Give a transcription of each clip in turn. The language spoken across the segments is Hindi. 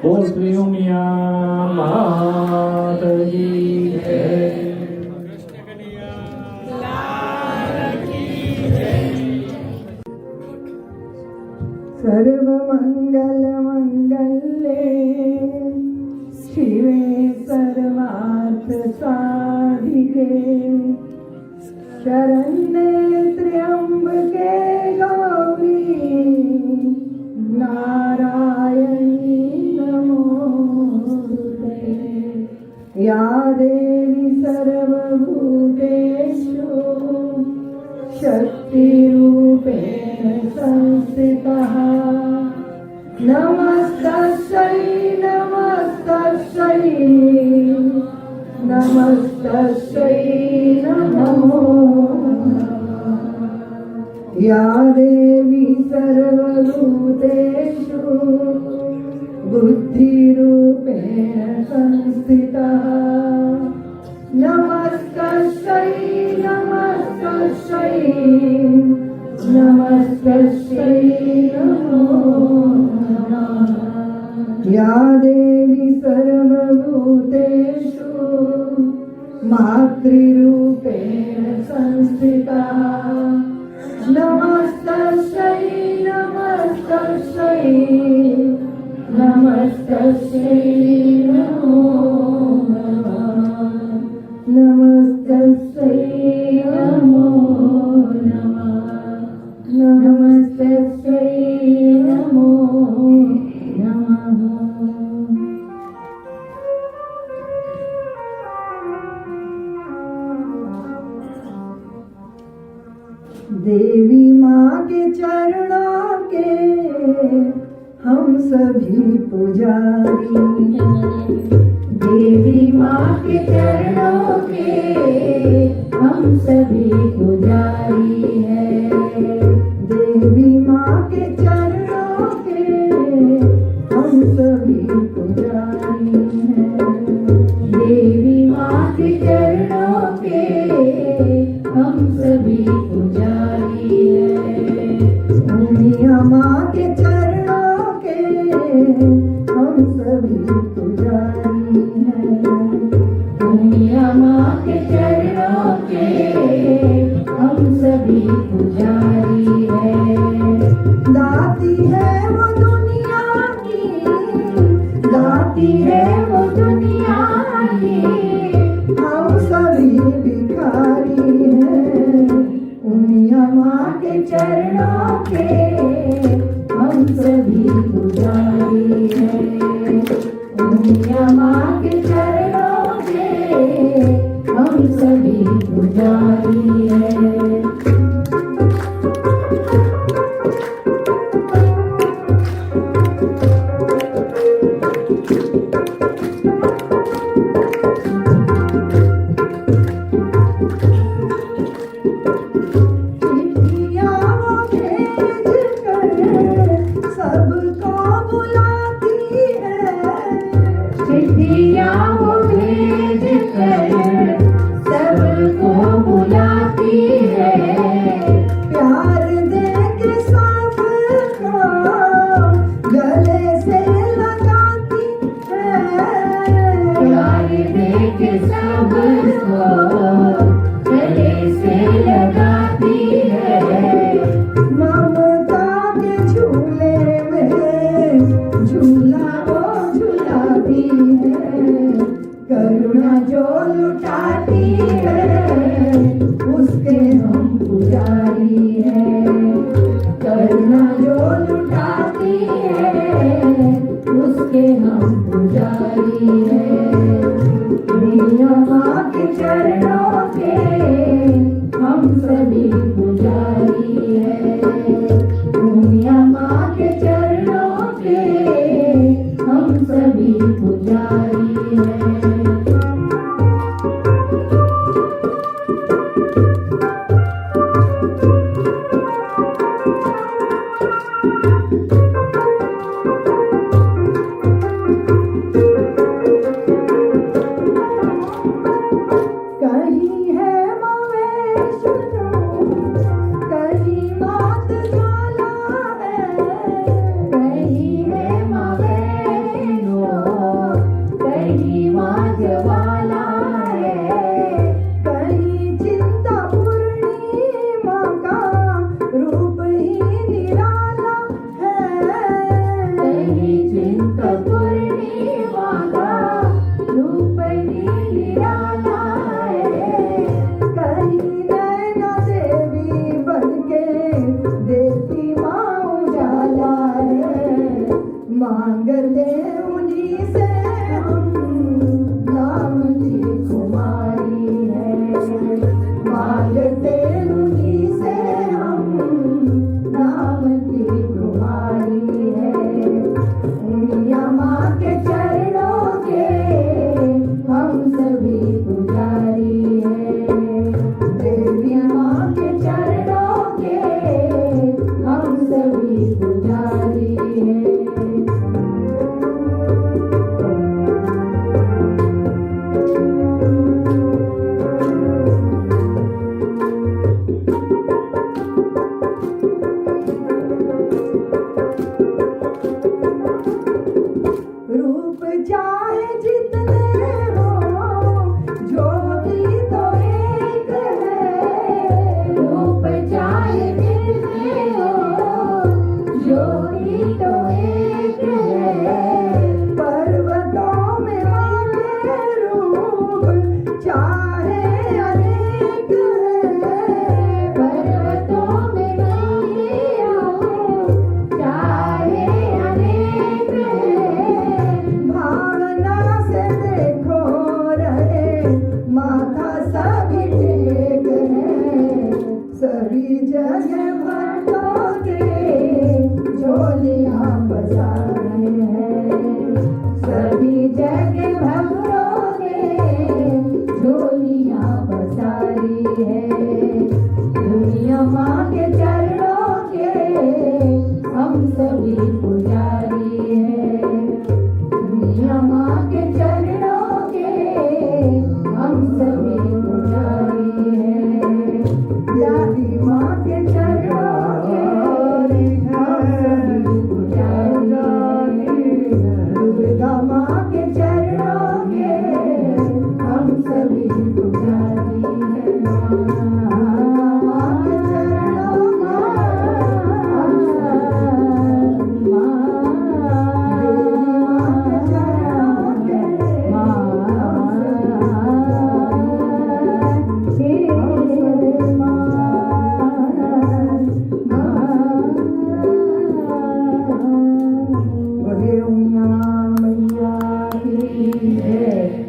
बोल श्री उमिया मात की जय। सर्व मंगल मंगल्ये शिवे सर्वार्थ साधिके शरण्ये त्र्यंबके गौरी नारायणी नमोस्तुते। या देवी सर्वभूतेषु शक्तिरूपेण संस्थितः नमस्तस्यै नमस्तस्यै नमस्तस्यै नमो नमः। या देवी सर्वभूतेषु बुद्धिरूपेण संस्थितः नमस्तस्यै नमस्तस्यै नमस्तस्यै नमो नमः। या देवी सर्वभूतेषु मातृरूपेण संस्थिता नमस्तस्यै नमस्तस्यै नमस्तस्यै नमो नमः। नमस्तस्यै नमो नमः। नमस्तस्यै नमो नमः। देवी माँ के चरणों के हम सभी पुजारी। देवी माँ के चरणों के हम सभी पुजारी हैं। देवी माँ के चरणों के हम सभी पुजारी हैं। देवी माँ के चरणों के हम सभी पुजारी हैं। उमिया माँ के चरणों के हम सभी पुजारी हैं। उमिया माँ के चरणों के हम सभी पुजारी हैं। दाती है वो दुनिया की, दाती है वो दुनिया की, हम सभी भिखारी हैं। उमिया माँ के चरणों के हम सभी पुजारी हैं। उमिया माँ के चरणों के हम सभी पुजारी हैं। करुणा जो लुटाती है उसके हम पुजारी हैं। करुणा जो लुटाती है उसके हम पुजारी हैं। उमिया माँ के चरणों के हम सभी पुजारी हैं। पुजारी है। रूप चाहे जितने हो, ज्योति तो एक है। रूप चाहे जितने हो, ज्योति तो एक है। पर्वतों में आके रूप चाहे अनेक है। पर्वतों में आके रूप चाहे अनेक है। भावना से देखो रहे माथा सभी टेक है। सभी जगह भक्तों के झोलियां बसाए हैं। सभी जगह भक्तों के झोलियां बसाई है। दुनिया माँ के चरणों के हम सभी पुजारी हैं। दुनिया माँ के चरणों के हम सभी पुजारी हैं। देवी माँ के चरणों के हम सभी पुजारी हैं। दुर्गा माँ के चरणों के हम सभी पुजारी हैं। माँ के चरणों में हम सभी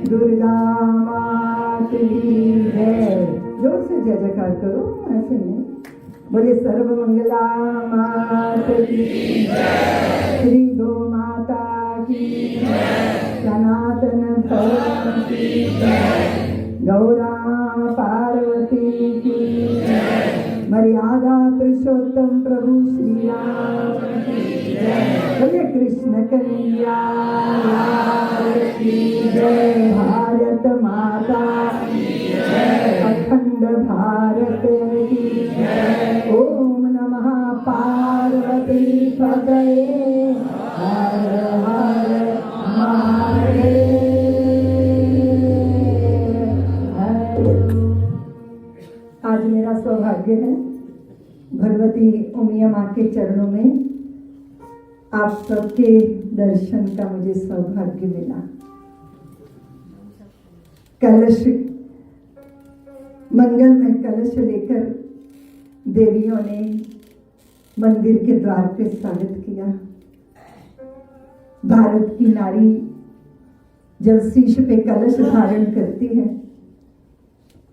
दुर्गा माँ की है। जोर से जय जयकार करो, ऐसे नहीं। बोले सर्व मंगला मात की, श्री गो माता की, सनातन धर्म की, गौरा पार्वती की, मर्यादा पुरुषोत्तम प्रभु श्री राम की, बोले कृष्ण कन्हैया की जय। भारत माता की जय। अखंड भारत की जय। ओम नमः पार्वती पतये हर हर महादेव। आज मेरा सौभाग्य है भगवती उमिया माँ के चरणों में आप सबके दर्शन का मुझे सौभाग्य मिला। कलश, मंगल में कलश लेकर देवियों ने मंदिर के द्वार पे स्वागत किया। भारत की नारी जब शीश पे कलश धारण करती है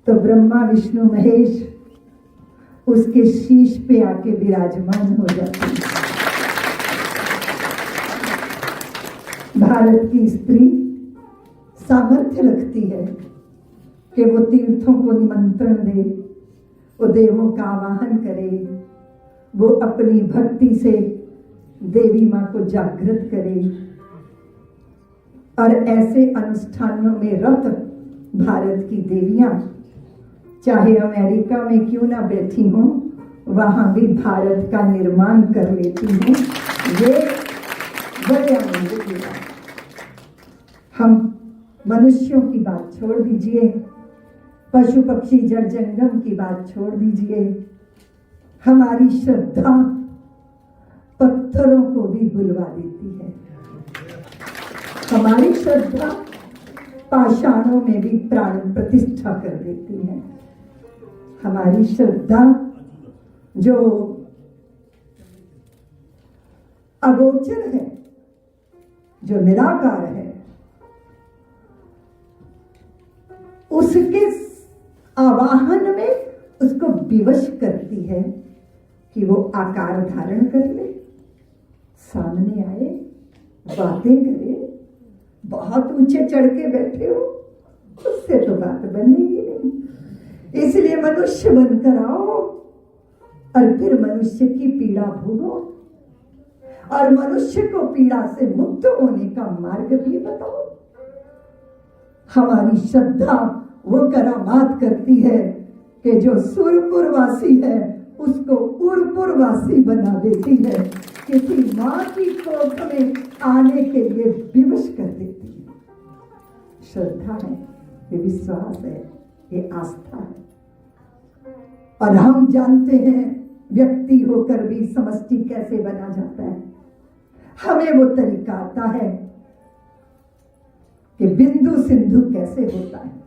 तो ब्रह्मा विष्णु महेश उसके शीश पे आके विराजमान हो जाते हैं। भारत की स्त्री सामर्थ्य रखती है कि वो तीर्थों को निमंत्रण दे, वो देवों का आवाहन करे, वो अपनी भक्ति से देवी माँ को जागृत करे। और ऐसे अनुष्ठानों में रत भारत की देवियां चाहे अमेरिका में क्यों ना बैठी हों, वहां भी भारत का निर्माण कर लेती हैं। ये बड़े आनंद की बात। हम मनुष्यों की बात छोड़ दीजिए, पशु पक्षी जड़ जंगम की बात छोड़ दीजिए, हमारी श्रद्धा पत्थरों को भी बुलवा देती है। हमारी श्रद्धा पाषाणों में भी प्राण प्रतिष्ठा कर देती है। हमारी श्रद्धा जो अगोचर है, जो निराकार है, उसके आवाहन में उसको विवश करती है कि वो आकार धारण कर ले, सामने आए, बातें करे। बहुत ऊंचे चढ़ के बैठे हो, उससे तो बात बनेगी नहीं। इसलिए मनुष्य बनकर आओ और फिर मनुष्य की पीड़ा भोगो। और मनुष्य को पीड़ा से मुक्त होने का मार्ग भी बताओ। हमारी श्रद्धा वो करामात करती है कि जो सुरपुरवासी है उसको उड़पुरवासी बना देती है, किसी माँ की कोख में आने के लिए विवश कर देती है। श्रद्धा है, ये विश्वास है, ये आस्था है। और हम जानते हैं व्यक्ति होकर भी समष्टि कैसे बना जाता है। हमें वो तरीका आता है कि बिंदु सिंधु कैसे होता है।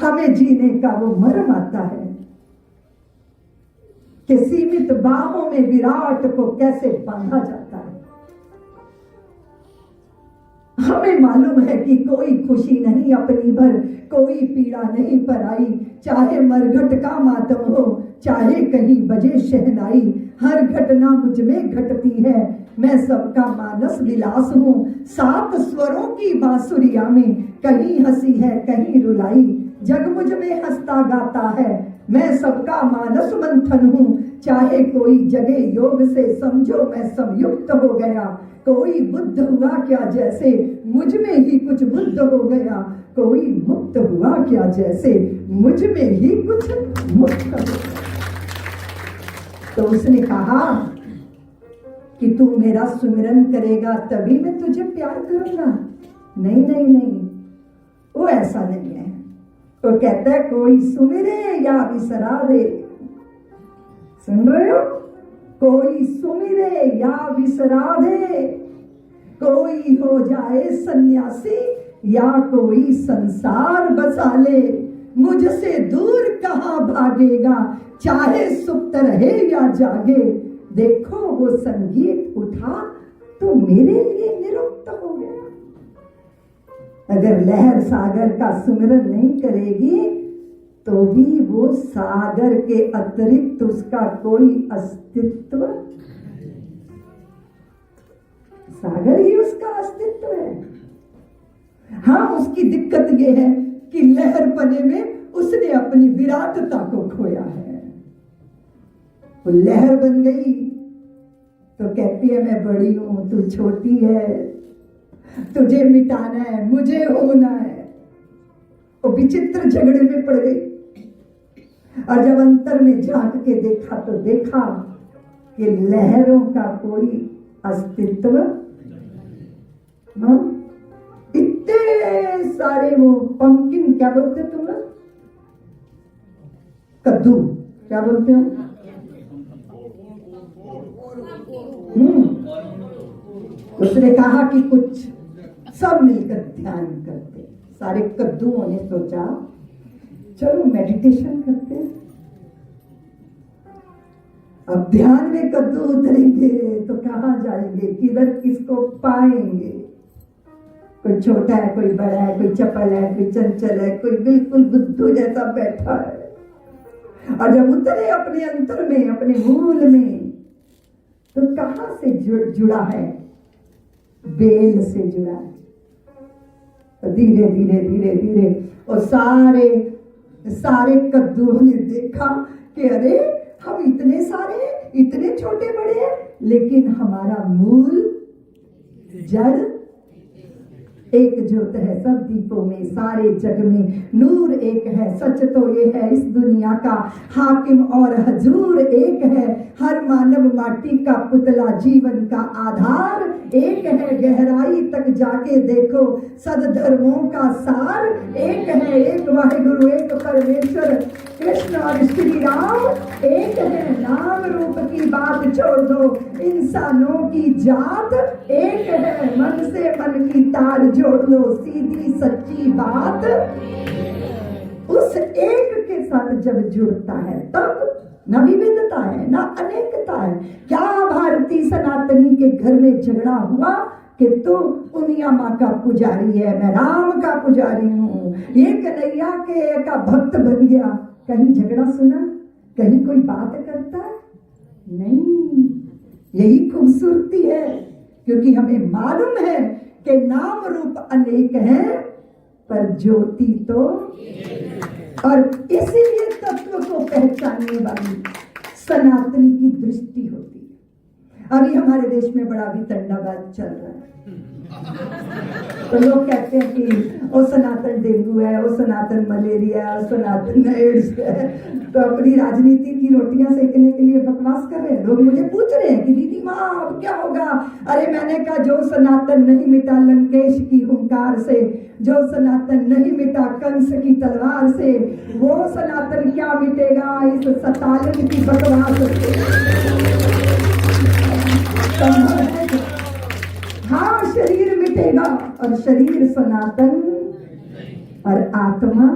हमें जीने का वो मर्म आता है कि सीमित बाहों में विराट को कैसे बांधा जाता है। हमें मालूम है कि कोई खुशी नहीं अपनी भर, कोई पीड़ा नहीं पराई, चाहे मरघट का मातम हो, चाहे कहीं बजे शहनाई। हर घटना मुझ में घटती है, मैं सबका मानस विलास हूँ। 7 स्वरों की बांसुरिया में कहीं हंसी है कहीं रुलाई, जग मुझ में हंसता गाता है, मैं सबका मानस मंथन हूँ। चाहे कोई जगे योग से समझो मैं संयुक्त हो गया, कोई बुद्ध हुआ क्या जैसे मुझ में ही कुछ बुद्ध हो गया, कोई मुक्त हुआ क्या जैसे मुझ में ही कुछ मुक्त हो गया। तो उसने कहा कि तू मेरा सुमिरन करेगा तभी मैं तुझे प्यार करूंगा। नहीं नहीं नहीं, वो ऐसा नहीं है। वो कहता है कोई सुमिरे या विसरा दे। सुन रहे हो? कोई सुमिरे या विसरा दे, कोई हो जाए सन्यासी या कोई संसार बसा ले, मुझसे दूर कहाँ भागेगा, चाहे सुप्त रहे या जागे। देखो वो संगीत उठा तो मेरे लिए निरुक्त हो गया। अगर लहर सागर का सुमिरन नहीं करेगी तो भी वो सागर के अतिरिक्त उसका कोई अस्तित्व, सागर ही उसका अस्तित्व है। हाँ, उसकी दिक्कत ये है कि लहर पने में उसने अपनी विराटता को खोया है। वो लहर बन गई तो कहती है मैं बड़ी हूं, तू छोटी है, तुझे मिटाना है, मुझे होना है। वो विचित्र झगड़े में पड़ गई। और जब अंतर में झांक के देखा तो देखा कि लहरों का कोई अस्तित्व, इतने सारे वो पंकिन, क्या बोलते तुम लोग, कद्दू, क्या बोलते हो? उसने कहा कि कुछ सब मिलकर ध्यान करते। सारे कद्दुओं ने सोचा चलो मेडिटेशन करते हैं। अब ध्यान में कद्दू उतरेंगे तो कहाँ जाएंगे, किधर किसको पाएंगे? कोई छोटा है, कोई बड़ा है, कोई चपल है, कोई चंचल है, कोई बिल्कुल बुद्धू जैसा बैठा है। और जब उतरे अपने अंतर में, अपने मूल में, तो कहां से जुड़ा है? बेल से जुड़ा है। तो धीरे धीरे धीरे धीरे और सारे कद्दुओं ने देखा कि अरे हम इतने सारे, इतने छोटे बड़े हैं, लेकिन हमारा मूल जड़ एक ज्योत है सब दीपों में, सारे जग में नूर एक है। सच तो ये है इस दुनिया का हाकिम और हजूर एक है। हर मानव माटी का पुतला, जीवन का आधार एक है। गहराई तक जाके देखो सदधर्मों का सार एक है। एक वाहिगुरु, एक परमेश्वर, कृष्ण और श्री राम एक है। नाम रूप की बात छोड़ दो, इंसानों की जात एक है। मन से मन की तार जोड़ लो, सीधी सच्ची बात। उस एक के साथ जब जुड़ता है तब न विविधता है न अनेकता है। क्या भारतीय सनातनी के घर में झगड़ा हुआ कि तू उनिया माँ का पुजारी है, मैं राम का पुजारी हूँ, ये कन्हैया के का भक्त बन गया? कहीं झगड़ा सुना? कहीं कोई बात करता है? नहीं। यही खूबसूरती है, क्योंकि हमें मालूम है कि नाम रूप अनेक हैं पर ज्योति तो। और इसीलिए तत्व को पहचानने वाली सनातनी की दृष्टि होती है। अभी हमारे देश में बड़ा भी तंडाबाज चल रहा है। तो लोग कहते हैं कि वो सनातन डेंगू है, वो सनातन मलेरिया है, वो सनातन एड्स है। तो अपनी राजनीति की रोटियां सेकने के लिए बकवास कर रहे हैं। लोग मुझे पूछ रहे हैं कि दीदी माँ अब क्या होगा। अरे मैंने कहा जो सनातन नहीं मिटा लंकेश की हुंकार से, जो सनातन नहीं मिटा कंस की तलवार से, वो सनातन क्या मिटेगा इस सतालन की बकवास से। हाँ, शरीर मिटेगा और शरीर सनातन और आत्मा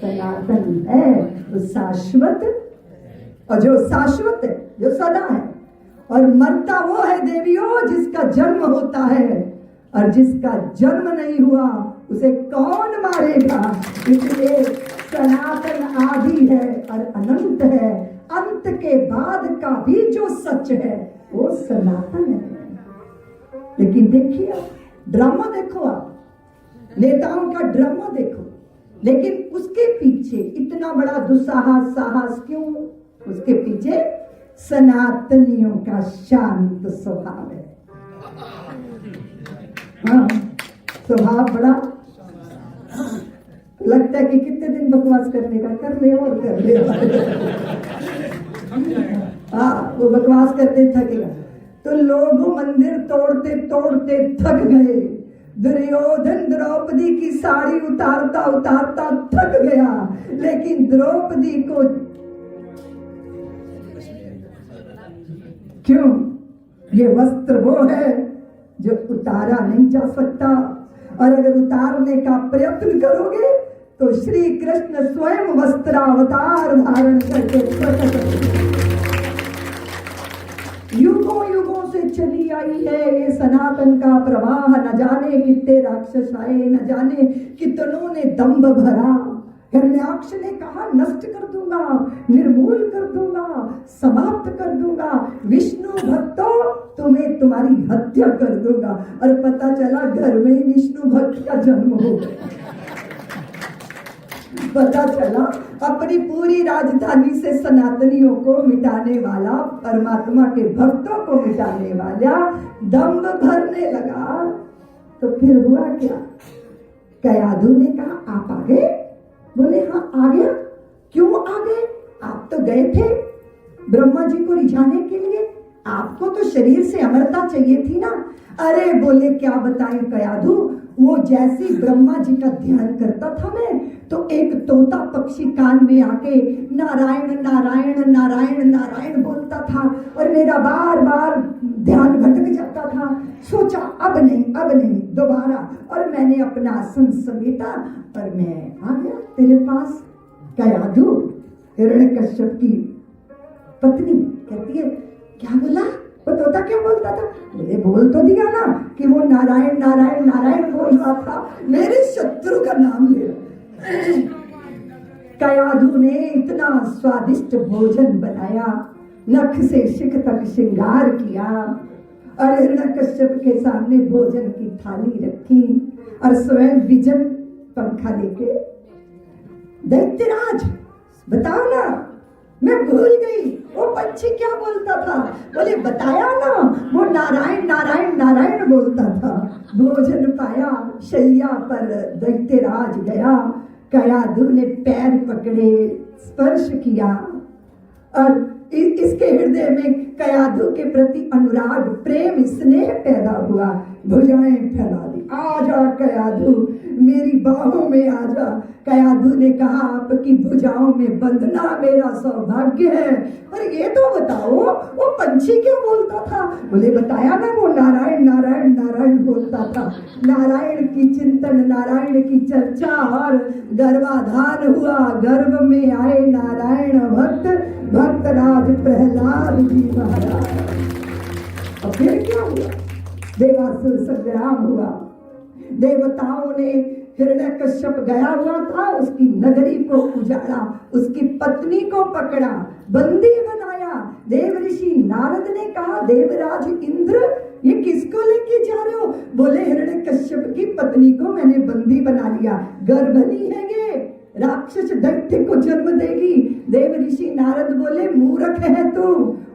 सनातन है, वो शाश्वत। और जो शाश्वत है, जो सदा है, और मरता वो है देवियों जिसका जन्म होता है, और जिसका जन्म नहीं हुआ उसे कौन मारेगा। इसलिए सनातन आदि है और अनंत है, अंत के बाद का भी जो सच है वो सनातन है। लेकिन देखिए, ड्रामा देखो, आप नेताओं का ड्रामा देखो, लेकिन उसके पीछे इतना बड़ा दुस्साहस साहस क्यों? उसके पीछे सनातनियों का शांत स्वभाव है। हाँ, स्वभाव बड़ा लगता है कि कितने दिन बकवास करने का, कर ले और कर ले। हाँ, वो बकवास करते थकेगा। तो लोग मंदिर तोड़ते तोड़ते थक गए। दुर्योधन द्रौपदी की साड़ी उतारता उतारता थक गया, लेकिन द्रौपदी को क्यों? ये वस्त्र वो है जो उतारा नहीं जा सकता, और अगर उतारने का प्रयत्न करोगे तो श्री कृष्ण स्वयं वस्त्रावतार धारण करके प्रकट होंगे। युगों युगों से चली आई है ये सनातन का प्रवाह। न जाने कितने राक्षस आए, न जाने कितनों ने दंभ भरा। हिरण्याक्ष ने कहा नष्ट कर दूंगा, निर्मूल कर दूंगा, समाप्त कर दूंगा, विष्णु भक्तों तुम्हें तुम्हारी हत्या कर दूंगा। और पता चला घर में ही विष्णु भक्त का जन्म हो गया। पता चला अपनी पूरी राजधानी से सनातनियों को मिटाने वाला, परमात्मा के भक्तों को मिटाने वाला दंभ भरने लगा। तो फिर हुआ क्या? कयाधु ने कहा आप आ गए? बोले हाँ आ गया। क्यों आ गए? आप तो गए थे ब्रह्मा जी को रिझाने के लिए, आपको तो शरीर से अमरता चाहिए थी ना। अरे बोले क्या बताएं कयाधु, वो जैसे ब्रह्मा जी का ध्यान करता था मैं, तो एक तोता पक्षी कान में आके नारायण नारायण नारायण नारायण बोलता था, और मेरा बार बार ध्यान भटक जाता था। सोचा अब नहीं दोबारा, और मैंने अपना आसन समेटा और मैं आ गया तेरे पास। कयाधु हिरण्यकश्यप की पत्नी कहती है क्या बोला? वो तोता क्या बोलता था? बोले बोल तो दिया ना कि वो नारायण नारायण नारायण बोल रहा था, मेरे शत्रु का नाम ले। कयाधु ने इतना स्वादिष्ट भोजन बनाया, नख से शिख तक श्रृंगार किया, और हिरण्यकश्यप के सामने भोजन की थाली रखी, और स्वयं विजन पंखा लेके दैत्यराज बताओ ना, मैं भूल गई वो पंछी क्या बोलता था। बोले बताया ना, वो नारायण नारायण नारायण बोलता था। भोजन पाया, शैया पर दैत्यराज गया। कयाधु ने पैर पकड़े, स्पर्श किया, और इसके हृदय में कयाधु के प्रति अनुराग, प्रेम, स्नेह पैदा हुआ। भुजाएं फैला दी, आजा कयाधु मेरी बाहों में आजा। कयाधु ने कहा आपकी भुजाओं में बंधना मेरा सौभाग्य है। और ये तो बताओ वो पंछी क्या बोलता था? बोले बताया ना, वो नारायण नारायण नारायण बोलता था। नारायण की चिंतन, नारायण की चर्चा, और गर्भाधान हुआ। गर्भ में आए नारायण भक्त, भक्तराज प्रहलाद जी महाराज। और फिर क्या हुआ? देवासुर संग्राम हुआ। देवताओं ने, हिरण्यकश्यप गया हुआ था, उसकी नगरी को उजाड़ा, उसकी पत्नी को पकड़ा, बंदी बनाया। देव ऋषि नारद ने कहा देवराज इंद्र ये किसको लेके जा रहे हो? बोले हिरण्यकश्यप की पत्नी को मैंने बंदी बना लिया, गर्भणी है ये, राक्षस दैत्य को जन्म देगी। देव ऋषि नारद बोले मूर्ख है तू,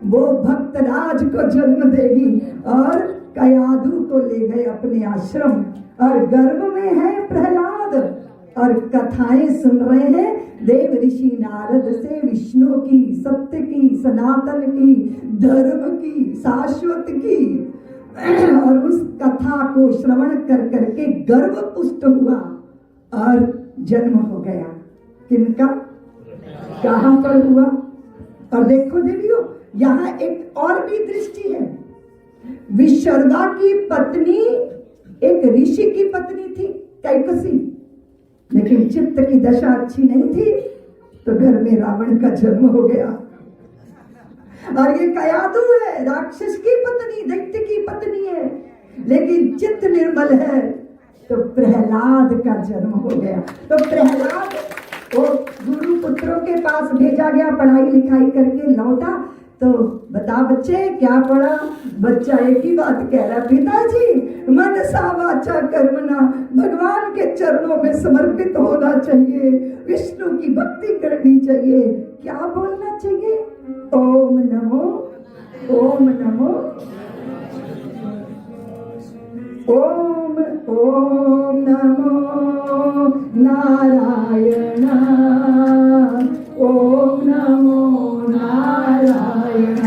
वो भक्त राज को जन्म देगी। और कयादू को ले गए अपने आश्रम, और गर्भ में है प्रहलाद, और कथाएं सुन रहे हैं देव ऋषि नारद से विष्णु की, सत्य की, सनातन की, धर्म की, शाश्वत की। और उस कथा को श्रवण कर करके गर्व पुष्ट हुआ और जन्म हो गया। किनका? कहां पर हुआ? और देखो देवियों, यहाँ एक और भी दृष्टि है। विशर्वा की पत्नी एक ऋषि की पत्नी थी, कैकसी, लेकिन चित्त की दशा अच्छी नहीं थी, तो घर में रावण का जन्म हो गया। और ये कयादू है, राक्षस की पत्नी, दैत्य की पत्नी है, लेकिन चित्त निर्मल है, तो प्रहलाद का जन्म हो गया। तो प्रहलाद वो गुरु पुत्रों के पास भेजा गया, पढ़ाई लिखाई करके लौटा। तो बता बच्चे क्या पढ़ा? बच्चा एक ही बात कह रहा, पिताजी मनसा वाचा कर्मणा, भगवान के चरणों में समर्पित होना चाहिए, विष्णु की भक्ति करनी चाहिए। क्या बोलना चाहिए? ओम नमो, ओम नमो, ओम ओम नमो नारायण, ओम नमो नारायण,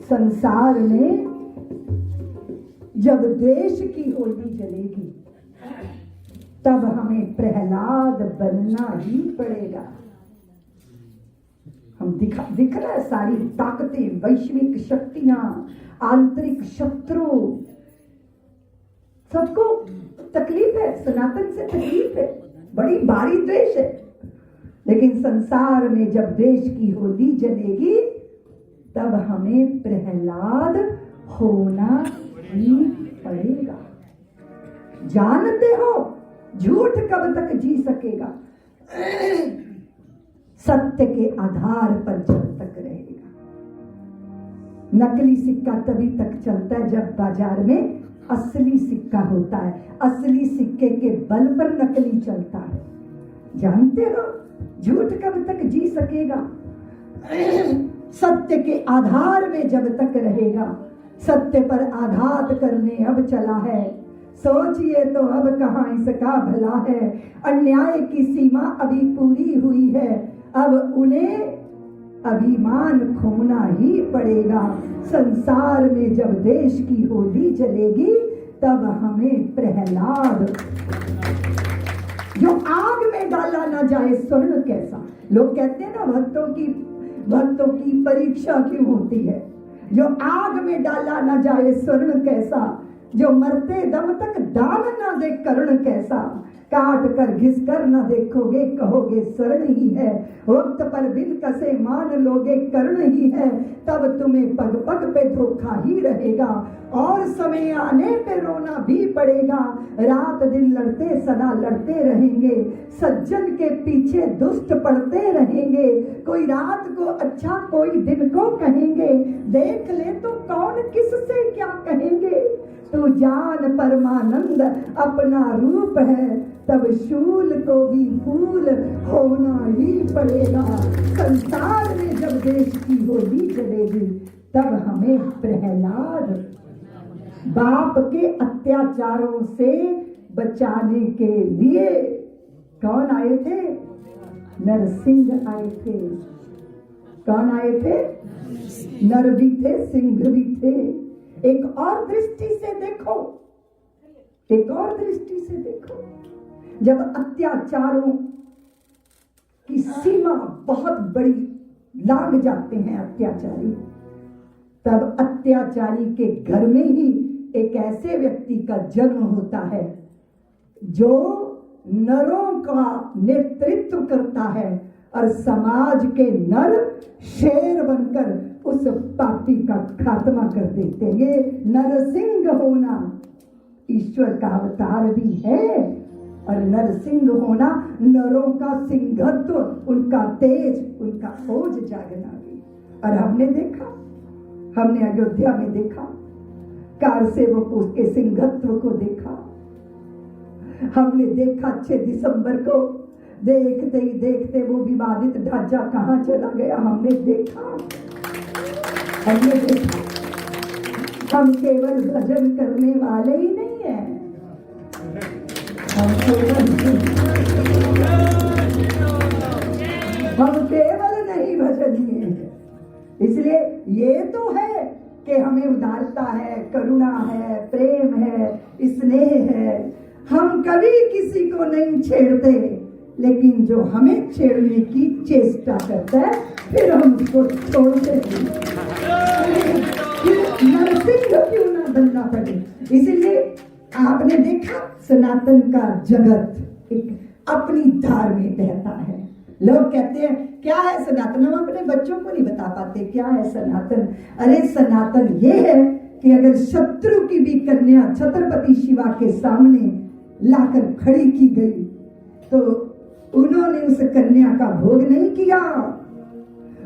संसार में जब द्वेष की होली जलेगी, तब हमें प्रहलाद बनना ही पड़ेगा। हम दिख रहा है सारी ताकतें, वैश्विक शक्तियां, आंतरिक शत्रु, सबको तकलीफ है, सनातन से तकलीफ है, बड़ी भारी द्वेष है। लेकिन संसार में जब द्वेष की होली जलेगी, तब हमें प्रहलाद होना ही पड़ेगा। जानते हो झूठ कब तक जी सकेगा? सत्य के आधार पर जब तक रहेगा। नकली सिक्का तभी तक चलता है जब बाजार में असली सिक्का होता है। असली सिक्के के बल पर नकली चलता है। जानते हो झूठ कब तक जी सकेगा? सत्य के आधार में जब तक रहेगा। सत्य पर आघात करने अब चला है, सोचिए तो अब कहां इसका भला है। अन्याय की सीमा अभी पूरी हुई है, अब उन्हें अभिमान खोना ही पड़ेगा। संसार में जब देश की होली जलेगी, तब हमें प्रहलाद जो आग में डाला ना जाए स्वर्ण कैसा। लोग कहते हैं ना भक्तों की परीक्षा क्यों होती है। जो आग में डाला ना जाए स्वर्ण कैसा, जो मरते दम तक दान ना दे कर्ण कैसा। काट कर घिस कर न देखोगे कहोगे स्वर्ण ही है, वक्त पर बिन कसे मान लोगे कर्ण ही है। तब तुम्हें पग पग पे धोखा ही रहेगा, और समय आने पे रोना भी पड़ेगा। रात दिन लड़ते सदा लड़ते रहेंगे, सज्जन के पीछे दुष्ट पड़ते रहेंगे। कोई रात को अच्छा कोई दिन को कहेंगे, देख ले तो कौन किससे क्या कहेंगे। तू जान परमानंद अपना रूप है, तब शूल को भी फूल होना ही पड़ेगा। संसार में जब देश की होली जलेगी, तब हमें प्रहलाद बाप के अत्याचारों से बचाने के लिए कौन आए थे? नरसिंह आए थे। कौन आए थे? नर भी थे, सिंह भी थे। एक और दृष्टि से देखो, एक और दृष्टि से देखो। जब अत्याचारों की सीमा बहुत बड़ी लांघ जाते हैं अत्याचारी, तब अत्याचारी के घर में ही एक ऐसे व्यक्ति का जन्म होता है जो नरों का नेतृत्व करता है, और समाज के नर शेर बनकर उस पापी का खात्मा कर देते हैं। ये नरसिंह होना ईश्वर का अवतार भी है, और नरसिंह होना नरों का सिंहत्व, उनका तेज, उनका ओज जागना भी। और हमने देखा, हमने अयोध्या में देखा, कार सेवकों के सिंहत्व को देखा। हमने देखा 6 दिसंबर को, देखते ही देखते वो विवादित ढांचा कहां चला गया। हमने देखा, हमने देखा। हम केवल भजन करने वाले ही नहीं है, हम केवल नहीं भजनीय है। इसलिए ये तो है कि हमें उदारता है, करुणा है, प्रेम है, स्नेह है। हम कभी किसी को नहीं छेड़ते, लेकिन जो हमें छेड़ने की चेष्टा करता है फिर हम उसको छोड़ते नहीं। नरसिंह क्यों ना बनना पड़े। इसलिए आपने देखा सनातन का जगत एक अपनी धार में बहता है। लोग कहते हैं क्या है सनातन, हम अपने बच्चों को नहीं बता पाते क्या है सनातन। अरे सनातन ये है कि अगर शत्रु की भी कन्या छत्रपति शिवा के सामने लाकर खड़ी की गई तो उन्होंने उस कन्या का भोग नहीं किया,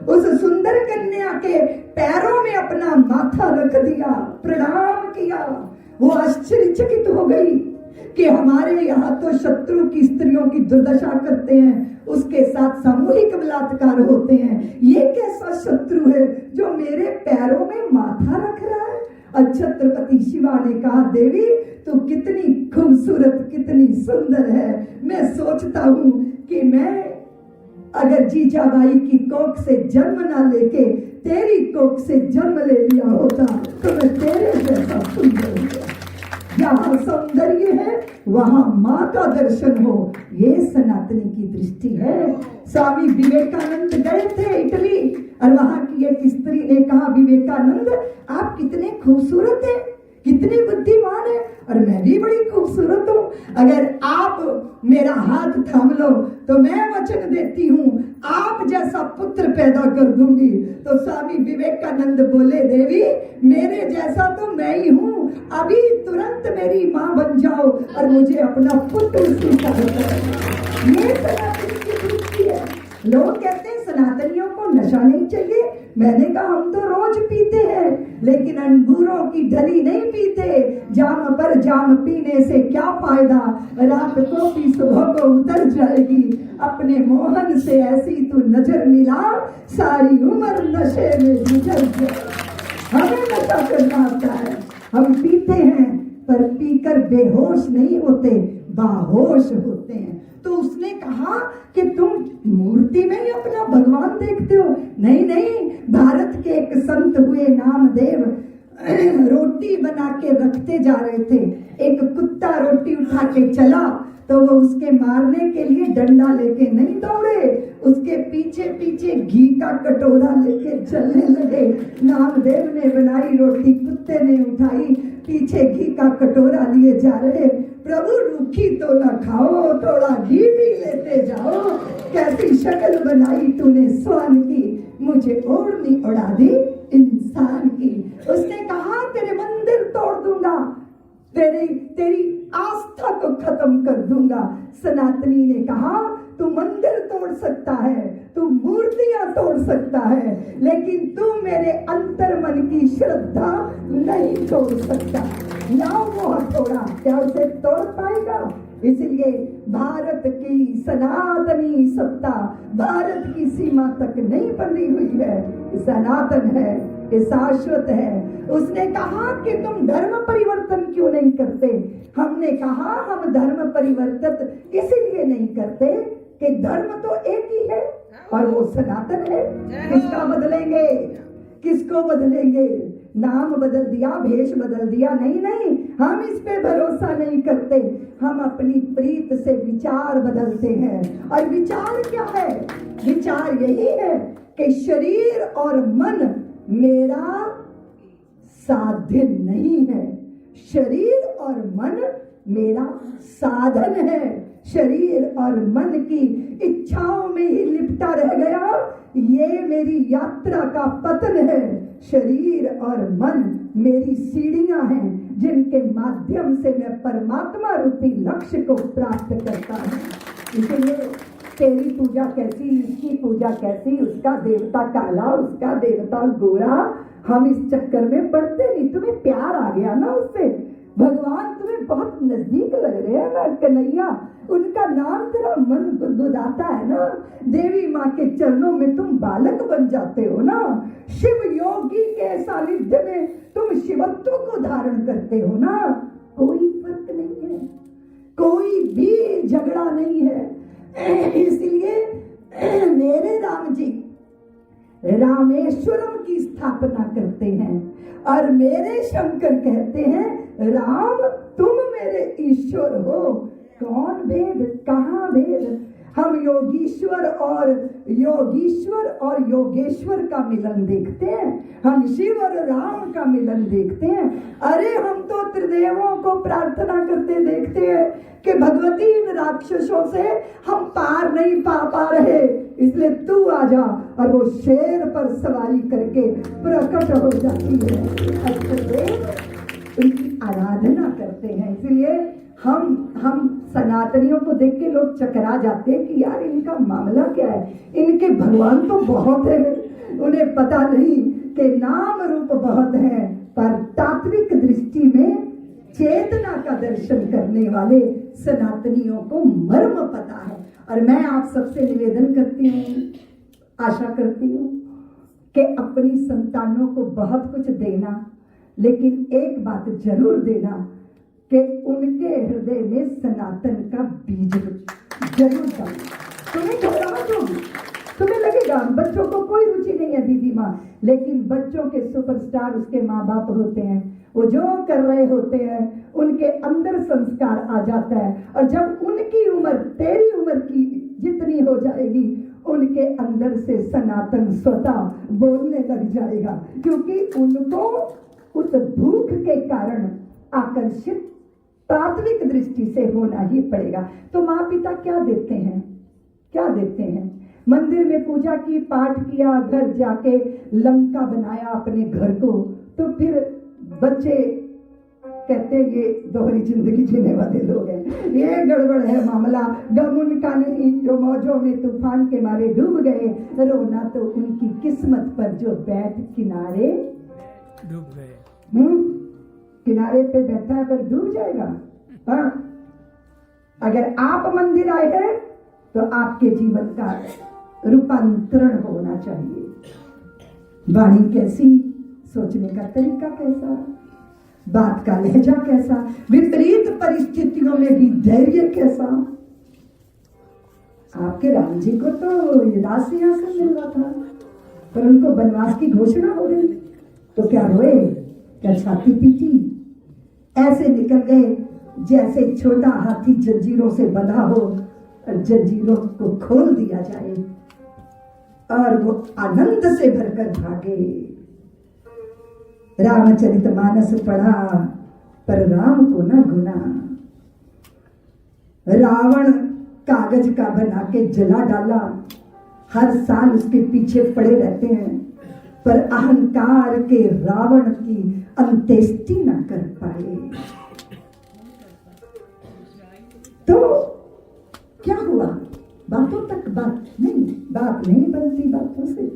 उस सुंदर कन्या के पैरों में अपना माथा रख दिया, प्रणाम किया। वो आश्चर्यचकित हो गई कि हमारे यहाँ तो शत्रु की स्त्रियों की दुर्दशा करते हैं, उसके साथ सामूहिक बलात्कार होते हैं, ये कैसा शत्रु है जो मेरे पैरों में माथा रख रहा है। और छत्रपति शिवा ने कहा देवी तू कितनी खूबसूरत, कितनी सुंदर है। मैं सोचता हूँ कि मैं अगर जीजाबाई की कोख से जन्म ना लेके तेरी कोख से जन्म ले लिया होता तो मैं तेरे जैसा सुंदर होता। जहाँ सौंदर्य है वहाँ माँ का दर्शन हो, ये सनातनी की दृष्टि है। स्वामी विवेकानंद गए थे इटली और वहाँ की एक स्त्री ने कहा विवेकानंद आप कितने खूबसूरत हैं, कितने बुद्धिमान है, और मैं भी बड़ी खूबसूरत हूँ। अगर आप मेरा हाथ थाम लो तो मैं वचन देती हूँ आप जैसा पुत्र पैदा कर दूंगी। तो स्वामी विवेकानंद बोले देवी मेरे जैसा तो मैं ही हूँ, अभी तुरंत मेरी माँ बन जाओ और मुझे अपना पुत्र स्वीकार करो। ये सनातन की दृष्टि है। लोग कहते हैं सनातनियों को नशा नहीं चाहिए। मैंने कहा हम तो रोज पीते हैं, लेकिन अंगूरों की ढली नहीं पीते। जाम पर जाम पीने से क्या फायदा, रात को भी सुबह को उतर जाएगी। अपने मोहन से ऐसी तू नजर मिला, सारी उम्र नशे में गुजर जाए। हमें नशा करना आता है, हम पीते हैं पर पीकर बेहोश नहीं होते, बाहोश होते हैं। तो उसने कहा कि तुम मूर्ति में ही अपना भगवान देखते हो। नहीं नहीं, भारत के एक संत हुए नामदेव रोटी बना के रखते जा रहे थे, एक कुत्ता रोटी उठा के चला तो वो उसके मारने के लिए डंडा लेके नहीं दौड़े, उसके पीछे पीछे घी का कटोरा लेके चलने लगे। नामदेव ने बनाई रोटी, कुत्ते ने उठाई, पीछे घी का कटोरा लिए जा रहे। प्रभु रूखी तो न खाओ, थोड़ा घी भी लेते जाओ। कैसी शक्ल बनाई तूने स्वान की, मुझे ओढ़नी उड़ा दी इंसान की। उसने कहा तेरे मंदिर तोड़ दूंगा, तेरी आस्था को खत्म कर दूंगा। सनातनी ने कहा तू मंदिर तोड़ सकता है, तू मूर्तियां तोड़ सकता है, लेकिन तू मेरे अंतर मन की श्रद्धा नहीं तोड़ सकता। लाओ वो हथौड़ा, क्या उसे तोड़ पाएगा? इसलिए भारत की सनातनी सत्ता भारत की सीमा तक नहीं बंधी हुई है, सनातन है, ये शाश्वत है। उसने कहा कि तुम धर्म परिवर्तन क्यों नहीं करते? हमने कहा हम धर्म परिवर्तन इसीलिए नहीं करते कि धर्म तो एक ही है और वो सनातन है। किसका बदलेंगे? किसको बदलेंगे? नाम बदल दिया, भेष बदल दिया, नहीं नहीं, हम इस पे भरोसा नहीं करते। हम अपनी प्रीत से विचार बदलते हैं। और विचार क्या है? विचार यही है कि शरीर और मन मेरा साध्य नहीं है, शरीर और मन मेरा साधन है। शरीर और मन की इच्छाओं में ही लिपटा रह गया, ये मेरी यात्रा का पतन है। शरीर और मन मेरी सीढ़ियां हैं जिनके माध्यम से मैं परमात्मा रूपी लक्ष्य को प्राप्त करता हूँ। इसलिए तेरी पूजा कैसी, इसकी पूजा कैसी, उसका देवता काला, उसका देवता गोरा, हम इस चक्कर में पड़ते नहीं। तुम्हें प्यार आ गया ना उससे, भगवान तुम्हें बहुत नजदीक लग रहे हैं ना, कन्हैया, उनका नाम तेरा मन गुदगुदाता है ना, देवी माँ के चरणों में तुम बालक बन जाते हो ना, शिव योगी के सानिध्य में तुम शिवत्व को धारण करते हो ना। कोई फर्क नहीं है, कोई भी झगड़ा नहीं है। इसलिए मेरे राम जी रामेश्वरम की स्थापना करते हैं और मेरे शंकर कहते हैं राम तुम मेरे ईश्वर हो। कौन भेद, कहाँ भेद? हम योगेश्वर और योगेश्वर का मिलन देखते हैं, हम शिव और राम का मिलन देखते हैं। अरे हम तो त्रिदेवों को प्रार्थना करते देखते हैं कि भगवती इन राक्षसों से हम पार नहीं पा रहे, इसलिए तू आ जा। और वो शेर पर सवारी करके प्रकट हो जाती है। त्रिदेव उनकी आराधना करते हैं। इसलिए हम सनातनियों को देख के लोग चकरा जाते हैं कि यार इनका मामला क्या है, इनके भगवान तो बहुत है, उन्हें पता नहीं कि नाम रूप बहुत है, पर तात्विक दृष्टि में चेतना का दर्शन करने वाले सनातनियों को मर्म पता है। और मैं आप सबसे निवेदन करती हूँ, आशा करती हूँ कि अपनी संतानों को बहुत कुछ देना, लेकिन एक बात जरूर देना कि उनके हृदय में सनातन का बीज जरूर डालना। तुम्हें घबराहट होगी, तुम्हें लगेगा बच्चों को कोई रुचि नहीं है दीदी माँ, लेकिन बच्चों के सुपरस्टार उसके माँ बाप होते हैं। वो जो कर रहे होते हैं उनके अंदर संस्कार आ जाता है, और जब उनकी उम्र तेरी उम्र की जितनी हो जाएगी, उनके अंदर से सनातन स्वतः बोलने लग जाएगा, क्योंकि उनको उस भूख के कारण आकर्षित प्राथमिक दृष्टि से होना ही पड़ेगा। तो माँ पिता क्या देते हैं? क्या देते हैं? मंदिर में पूजा की, पाठ किया, घर जाके लंका बनाया अपने घर को, तो फिर बच्चे कहते हैं ये दोहरी जिंदगी जीने वाले लोग हैं, ये गड़बड़ है मामला, गम उनका नहीं जो मौजों में तूफान के मारे डूब गए, रोना तो उनकी किस्मत पर जो बैठ किनारे डूब गए। किनारे पे बैठा है पर डूब जाएगा। हाँ? अगर आप मंदिर आए हैं तो आपके जीवन का रूपांतरण होना चाहिए। वाणी कैसी, सोचने का तरीका कैसा, बात का लहजा कैसा, विपरीत परिस्थितियों में भी धैर्य कैसा। आपके राम जी को तो दास सिंहासन मिल रहा था, पर उनको वनवास की घोषणा हो गई, तो क्या रोए, क्या छाती पीटी, ऐसे निकल गए जैसे छोटा हाथी जंजीरों से बंधा हो और जंजीरों को खोल दिया जाए और वो आनंद से भरकर भागे। रामचरितमानस पढ़ा पर राम को न गुना। रावण कागज का बना के जला डाला, हर साल उसके पीछे पड़े रहते हैं, पर अहंकार के रावण की अंत्येष्टि न कर पाए। तो क्या हुआ? बातों तक बात नहीं बनती बातों से।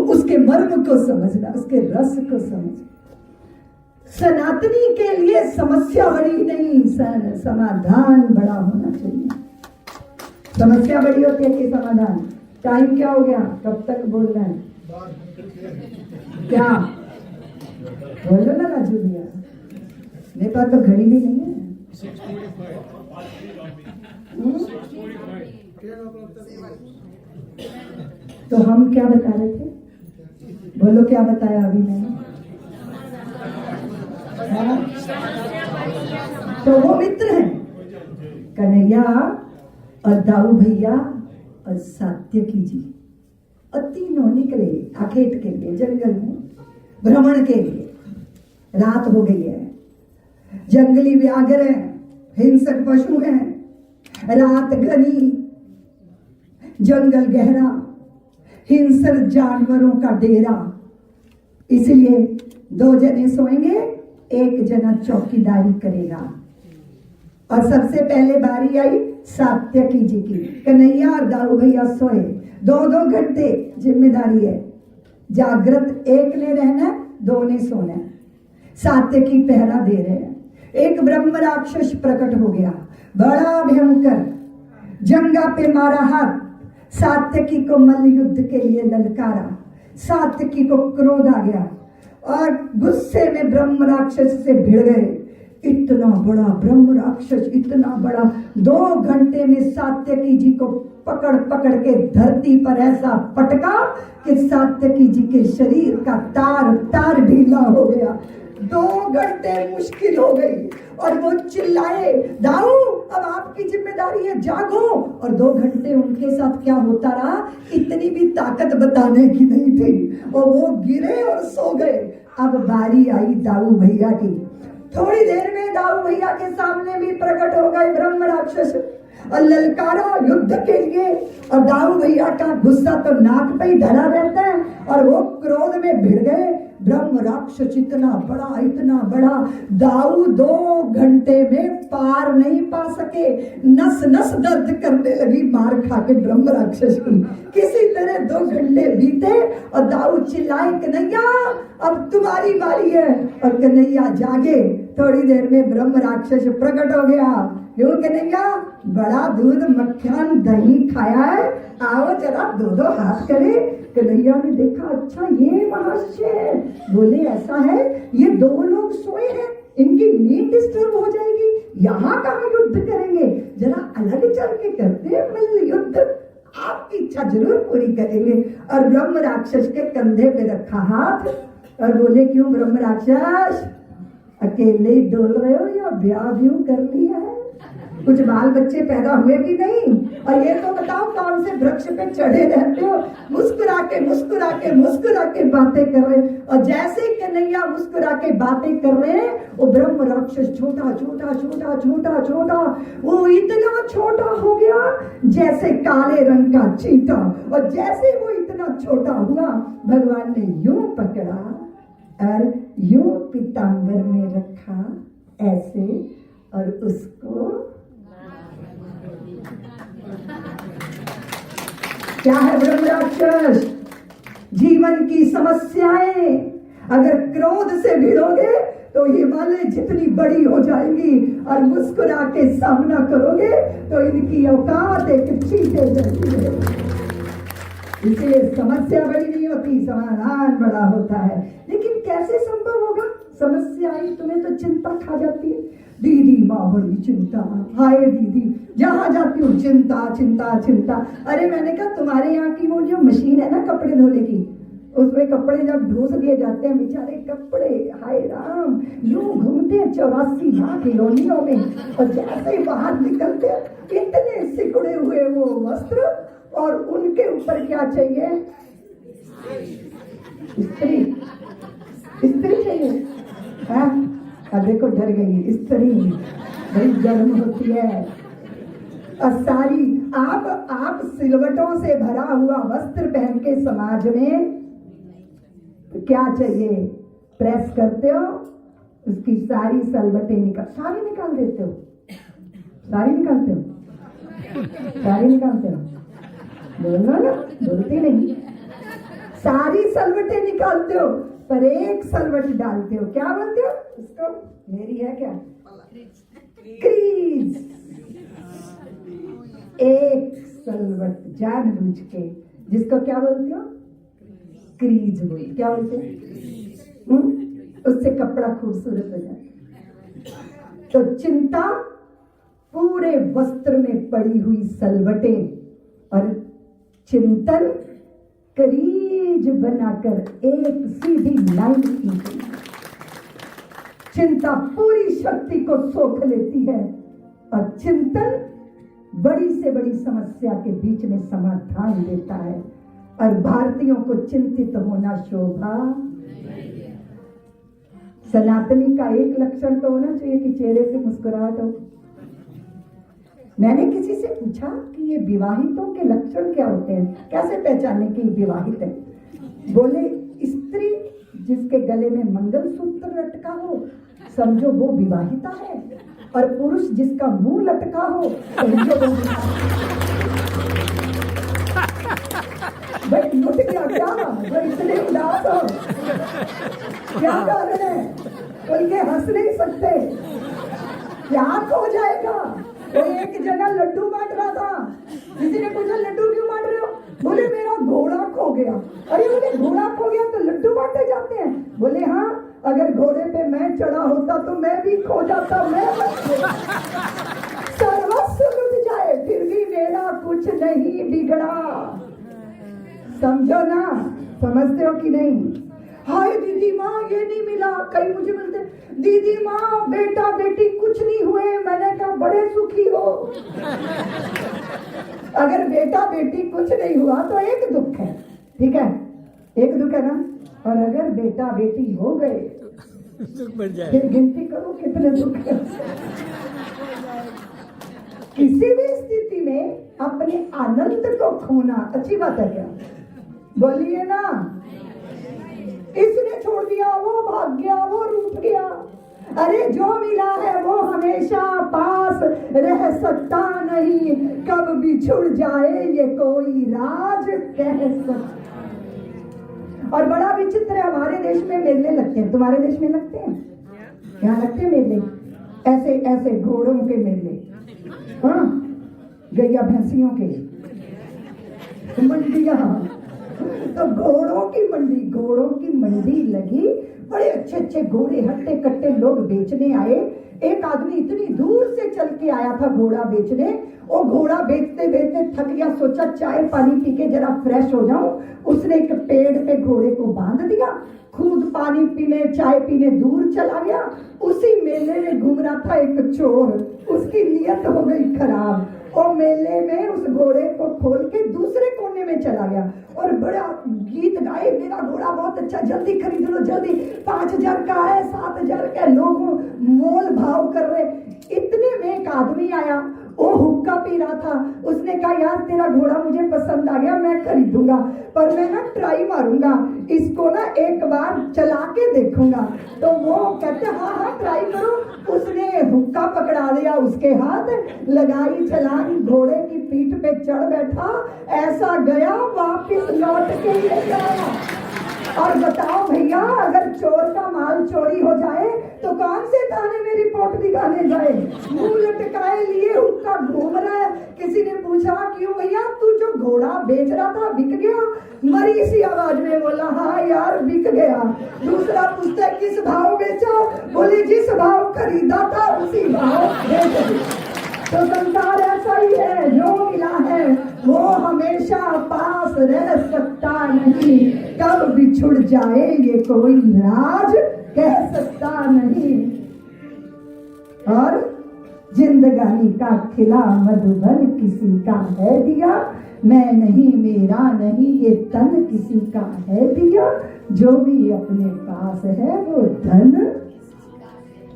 उसके मर्म को समझना, उसके रस को समझना। सनातनी के लिए समस्या बड़ी नहीं, समाधान बड़ा होना चाहिए। समस्या बड़ी होती है कि समाधान? टाइम क्या हो गया? कब तक बोलना है? क्या बोलो ना राजू भैया, मेरे पास तो घड़ी भी नहीं है। तो हम क्या बता रहे थे? बोलो क्या बताया अभी मैंने? तो वो मित्र हैं कन्हैया और दाऊ भैया और सात्यकी जी, और तीनों निकले आखेट के लिए जंगल में भ्रमण के लिए। रात हो गई है, जंगली व्याघ्र हैं, हिंसक पशु हैं, रात घनी, जंगल गहरा, हिंसक जानवरों का डेरा। इसलिए 2 जने सोएंगे, 1 जना चौकीदारी करेगा। और सबसे पहले बारी आई सात्यकी जी की। कन्हैया और दाऊ भैया सोए, 2-2 घंटे जिम्मेदारी है। जागृत एक ने रहना, 2 ने सोना। सात्यकी पहरा दे रहे हैं। एक ब्रह्म राक्षस प्रकट हो गया, बड़ा भयंकर, जंगा पे मारा हाथ, सात्यकी को मल्ल युद्ध के लिए ललकारा। सात्यकी को क्रोध आ गया और गुस्से में ब्रह्म राक्षस से भिड़ गए। इतना बड़ा ब्रह्म राक्षस, इतना बड़ा, 2 घंटे में सात्यकी जी को पकड़ पकड़ के धरती पर ऐसा पटका कि सात्यकी जी के शरीर का तार तार ढीला हो गया। 2 घंटे मुश्किल हो गई और वो चिल्लाए, दाऊ अब आपकी जिम्मेदारी है, जागो। और 2 घंटे उनके साथ क्या होता रहा, इतनी भी ताकत बताने की नहीं थी, और वो गिरे और सो गए। अब बारी आई दाऊ भैया की। थोड़ी देर में दाऊ भैया के सामने भी प्रकट हो गए ब्रह्म राक्षस और ललकारा युद्ध के लिए। और दाऊ भैया का गुस्सा तो नाक पे ही धरा रहता है और वो क्रोध में भिड़ गए। ब्रह्म राक्षस इतना बड़ा, दाऊ 2 घंटे में पार नहीं पा सके। नस नस दर्द करने लगी मार खा के ब्रह्म राक्षस की। किसी तरह 2 घंटे बीते और दाऊ चिल्लाए, कन्हैया अब तुम्हारी बारी है। और कन्हैया जागे। थोड़ी देर में ब्रह्म राक्षस प्रकट हो गया। क्यों कन्हैया, बड़ा दूध मक्खन दही खाया है, आओ जरा 2-2 हाथ करे। कन्हैया ने देखा, अच्छा ये महर्षि है। बोले ऐसा है, ये 2 लोग सोए हैं, इनकी नींद डिस्टर्ब हो जाएगी, यहाँ कहाँ युद्ध करेंगे, जरा अलग चल के करते हैं मल्ल युद्ध, आपकी इच्छा जरूर पूरी करेंगे। और ब्रह्म राक्षस के कंधे पे रखा हाथ और बोले, क्यों ब्रह्म राक्षस, अकेले ही डोल रहे हो या ब्याह भी कर लिया है? कुछ बाल बच्चे पैदा हुए कि नहीं? और ये तो बताओ, कौन से वृक्ष पे चढ़े रहते हो? मुस्कुरा के बातें कर रहे। और जैसे कन्हैया मुस्कुरा के बातें कर रहे हैं, वो ब्रह्म राक्षस छोटा, वो इतना छोटा हो गया जैसे काले रंग का चींटा। और जैसे वो इतना छोटा हुआ, भगवान ने यूं पकड़ा और यूं पीतांबर में रखा ऐसे, और उसको क्या है ब्रह्म राक्षस? जीवन की समस्याएं अगर क्रोध से भिड़ोगे तो हिमालय जितनी बड़ी हो जाएंगी, और मुस्कुरा के सामना करोगे तो इनकी औकात एक चीते जैसी है। इसलिए समस्या बड़ी नहीं होती, समाधान बड़ा होता है। लेकिन कैसे संभव होगा? समस्या आई तुम्हें तो चिंता खा जाती है। दीदी माँ बड़ी चिंता, हाय दीदी, जहां जाती हूँ चिंता। अरे मैंने कहा तुम्हारे यहाँ की वो जो मशीन है ना कपड़े धोने की, उसमें कपड़े जब ढूंस दिए जाते हैं, बेचारे कपड़े, हाय राम, यूं घूमते हैं 84 लाख योनियों में, और जैसे ही बाहर निकलते हैं इतने सिकुड़े हुए वो वस्त्र, और उनके ऊपर क्या चाहिए? स्त्री, स्त्री चाहिए। हाँ, अब देखो डर गई, स्त्री बड़ी गर्म होती है। और सारी आप सिलवटों से भरा हुआ वस्त्र पहन के समाज में, तो क्या चाहिए? प्रेस करते हो, उसकी सारी सलवटें सारी निकाल देते हो, सारी निकालते हो, सारी निकालते हो, बोलना ना, बोलते नहीं, सारी सलवटें निकालते हो, पर एक सलवट डालते हो, क्या बोलते हो उसको? मेरी है क्या? क्रीज। एक सलवट जानबूझ के, जिसको क्या बोलते हो? क्रीज बोलते। क्या बोलते हो? उससे कपड़ा खूबसूरत हो जाए। तो चिंता पूरे वस्त्र में पड़ी हुई सलवटें, और चिंतन क्रीज बनाकर एक सीधी लाइन खींचती। चिंता पूरी शक्ति को सोख लेती है, और चिंतन बड़ी से बड़ी समस्या के बीच में समाधान देता है। और भारतीयों को चिंतित होना शोभा। सनातनी का एक लक्षण तो होना चाहिए कि चेहरे पे मुस्कुराहट हो। मैंने किसी से पूछा कि ये विवाहितों के लक्षण क्या होते हैं, कैसे पहचाने कि विवाहित है? बोले, स्त्री जिसके गले में मंगलसूत्र लटका हो, समझो वो विवाहिता है, और पुरुष जिसका मुंह लटका हो, समझो वो भाई लुट गया क्या? वो इतने उदास हो, क्या कारण है? उनके हंस नहीं सकते, क्या खो जाएगा? वो एक जगह लड्डू बांट रहा था, किसी ने पूछा लड्डू क्यों बांट रहे हो? बोले मेरा घोड़ा खो गया। अरे बोले घोड़ा खो गया तो लड्डू बांटे जाते हैं? बोले हाँ, अगर घोड़े पे मैं चढ़ा होता तो मैं भी खो जाता, मैं सर्वस्व लुट जाए फिर भी मेरा कुछ नहीं बिगड़ा। समझो ना, समझते हो कि नहीं? हाय दीदी माँ ये नहीं मिला, कई मुझे मिलते, दीदी माँ बेटा बेटी कुछ नहीं हुए, मैंने कहा बड़े सुखी हो। अगर बेटा बेटी कुछ नहीं हुआ तो एक दुख है, ठीक है, एक दुख है ना। और अगर बेटा बेटी हो गए फिर गिनती करो कितने दुख है। किसी भी स्थिति में अपने आनंद को खोना अच्छी बात है क्या? बोलिए ना। इसने छोड़ दिया, वो भाग गया, वो रूठ गया। अरे जो मिला है वो हमेशा पास रह सकता नहीं, कब बिछुड़ जाए ये कोई राज कह सकता। और बड़ा विचित्र है, हमारे देश में मेले लगते हैं, तुम्हारे देश में लगते हैं? यहाँ लगते हैं मेले, ऐसे ऐसे घोड़ों के मेले, हाँ, गैया भैंसियों के मंडियां, तो घोड़ों की मंडी लगी, बड़े अच्छे अच्छे घोड़े हट्टे कट्टे लोग बेचने आए। एक आदमी इतनी दूर से चल के आया था घोड़ा बेचने, वो घोड़ा बेचते बेचते थक गया, सोचा चाय पानी पी के जरा फ्रेश हो जाऊं। उसने एक पेड़ पे घोड़े को बांध दिया, खुद पानी पीने चाय पीने दूर चला गया। उसी मेले में घूम रहा था एक चोर, उसकी नीयत हो गई खराब, और मेले में उस घोड़े को खोल के दूसरे कोने में चला गया और बड़ा गीत गाए, मेरा घोड़ा बहुत अच्छा, जल्दी खरीद लो जल्दी, 5,000 का है, 7,000 का। लोग मोल भाव कर रहे। इतने में एक आदमी आया, वो हुक्का पी रहा था। उसने कहा यार तेरा घोड़ा मुझे पसंद आ गया, मैं खरीदूंगा, पर मैं ना ट्राई मारूंगा, इसको ना एक बार चला के देखूंगा। तो वो कहते हाँ हाँ ट्राई करो। उसने हुक्का पकड़ा दिया उसके हाथ, लगाई छलांग, घोड़े की पीठ पे चढ़ बैठा, ऐसा गया वापिस लौट के ले गया। और बताओ भैया, अगर चोर का माल चोरी हो जाए तो कौन से थाने में रिपोर्ट दिखाने जाए? मुंह लटकाए लिए हुक्का घूम रहा है। किसी ने पूछा क्यों भैया, तू जो घोड़ा बेच रहा था बिक गया? मरी सी आवाज में बोला हाँ यार बिक गया। दूसरा पूछता है किस भाव बेचा? बोले जिस भाव खरीदा था उसी भाव बेच दिया। तो संसार ऐसा ही है, जो मिला है वो हमेशा पास रह सकता नहीं, कब बिछुड़ जाए ये कोई राज कह सकता नहीं। और जिंदगानी का खिला मधुबन किसी का है दिया, मैं नहीं मेरा नहीं ये तन किसी का है दिया, जो भी अपने पास है वो धन।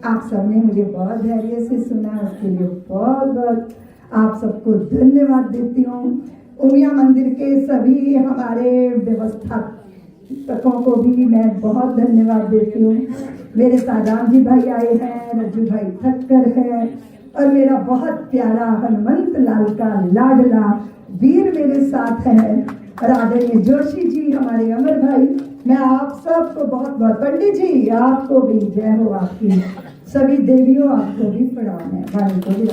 आप सबने मुझे बहुत धैर्य से सुना, उसके लिए बहुत बहुत आप सबको धन्यवाद देती हूँ। उमिया मंदिर के सभी हमारे व्यवस्थापकों को भी मैं बहुत धन्यवाद देती हूँ। मेरे साथ राम जी भाई आए हैं, रज्जू भाई ठक्कर है, और मेरा बहुत प्यारा हनुमंत लाल का लाडला वीर मेरे साथ है, और आदरणीय जोशी जी हमारे अमर भाई। मैं आप सबको बहुत बहुत, पंडित जी आपको भी जय हो, आपकी सभी देवियों आपको भी प्रणाम है, वाणी को भी